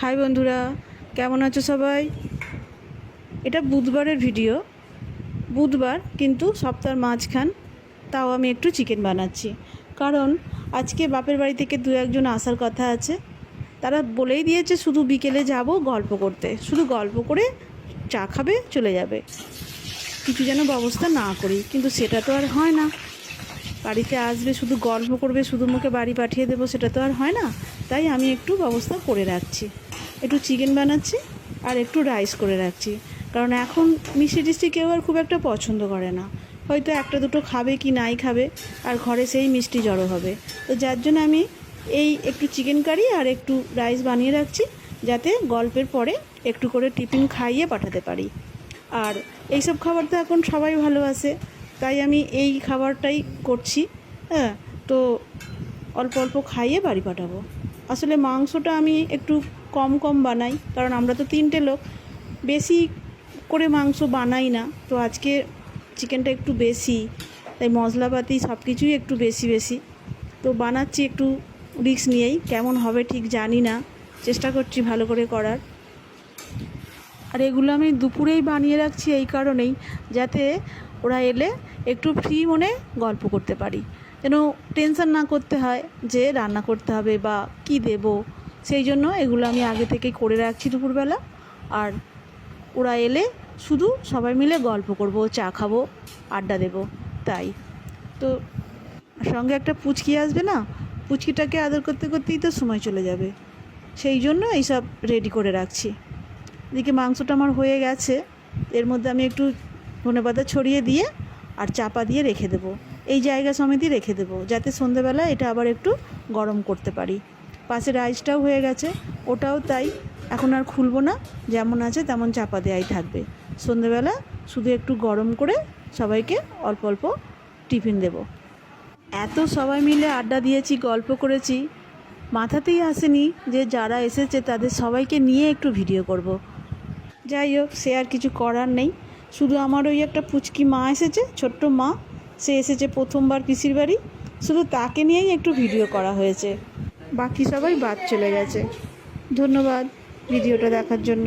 High বন্ধুরা, কেমন আছো সবাই? এটা বুধবারের ভিডিও। বুধবার কিন্তু সপ্তাহের মাঝখান, তাও আমি একটু চিকেন বানাচ্ছি। কারণ আজকে বাপের বাড়ি থেকে দু একজন আসার কথা আছে। তারা বলেই দিয়েছে শুধু বিকেলে যাব গল্প করতে, শুধু গল্প করে চা খাবে চলে যাবে, কিছু যেন ব্যবস্থা না করি। কিন্তু সেটা তো আর হয় না। বাড়িতে আসবে, শুধু গল্প করবে, শুধু মুখে বাড়ি পাঠিয়ে দেবো, সেটা তো আর হয় না। তাই আমি একটু ব্যবস্থা করে রাখছি, একটু চিকেন বানাচ্ছি আর একটু রাইস করে রাখছি। কারণ এখন মিষ্টি টিষ্টি কেউ আর খুব একটা পছন্দ করে না, হয়তো একটা দুটো খাবে কি নাই খাবে, আর ঘরে সেই মিষ্টি জড়ো হবে। তো যার জন্য আমি এই একটু চিকেন কারি আর একটু রাইস বানিয়ে রাখছি, যাতে গল্পের পরে একটু করে টিফিন খাইয়ে পাঠাতে পারি। আর এইসব খাবার তো এখন সবাই ভালোবাসে, তাই আমি এই খাবারটাই করছি। হ্যাঁ, তো অল্প অল্প খাইয়ে বাড়ি পাঠাবো। আসলে মাংসটা আমি একটু কম কম বানাই, কারণ আমরা তো তিনটে লোক, বেশি করে মাংস বানাই না। তো আজকে চিকেনটা একটু বেশি, তাই মশলাপাতি সব কিছুই একটু বেশি বেশি তো বানাচ্ছি একটু রিস্ক নিয়েই। কেমন হবে ঠিক জানি না, চেষ্টা করছি ভালো করে করার। আর এগুলো আমি দুপুরেই বানিয়ে রাখছি এই কারণেই, যাতে ওরা এলে একটু ফ্রি মনে গল্প করতে পারি, যেন টেনশন না করতে হয় যে রান্না করতে হবে বা কি দেব। সেই জন্য এগুলো আমি আগে থেকেই করে রাখছি দুপুরবেলা। আর ওরা এলে শুধু সবাই মিলে গল্প করব, চা খাবো, আড্ডা দেব। তাই তো সঙ্গে একটা পুচকি আসবে না, পুচকিটাকে আদর করতে করতেই তো সময় চলে যাবে। সেই জন্য এইসব রেডি করে রাখছি। এদিকে মাংসটা আমার হয়ে গেছে, এর মধ্যে আমি একটু ধনেপাতা ছড়িয়ে দিয়ে আর চাপা দিয়ে রেখে দেবো, এই জায়গা সমেতই রেখে দেবো, যাতে সন্ধেবেলা এটা আবার একটু গরম করতে পারি। পাশে রাইসটাও হয়ে গেছে, ওটাও তাই, এখন আর খুলবো না, যেমন আছে তেমন চাপা দেওয়াই থাকবে। সন্ধেবেলা শুধু একটু গরম করে সবাইকে অল্প অল্প টিফিন দেব। এত সবাই মিলে আড্ডা দিয়েছি, গল্প করেছি, মাথাতেই আসেনি যে যারা এসেছে তাদের সবাইকে নিয়ে একটু ভিডিও করব। যাই হোক, সে আর কিছু করার নেই। শুধু আমার ওই একটা পুচকি মা এসেছে, ছোট্ট মা, সে এসেছে প্রথমবার পিসির বাড়ি, শুধু তাকে নিয়েই একটু ভিডিও করা হয়েছে। বাকি সবাই বাদ চলে গেছে। ধন্যবাদ ভিডিওটা দেখার জন্য।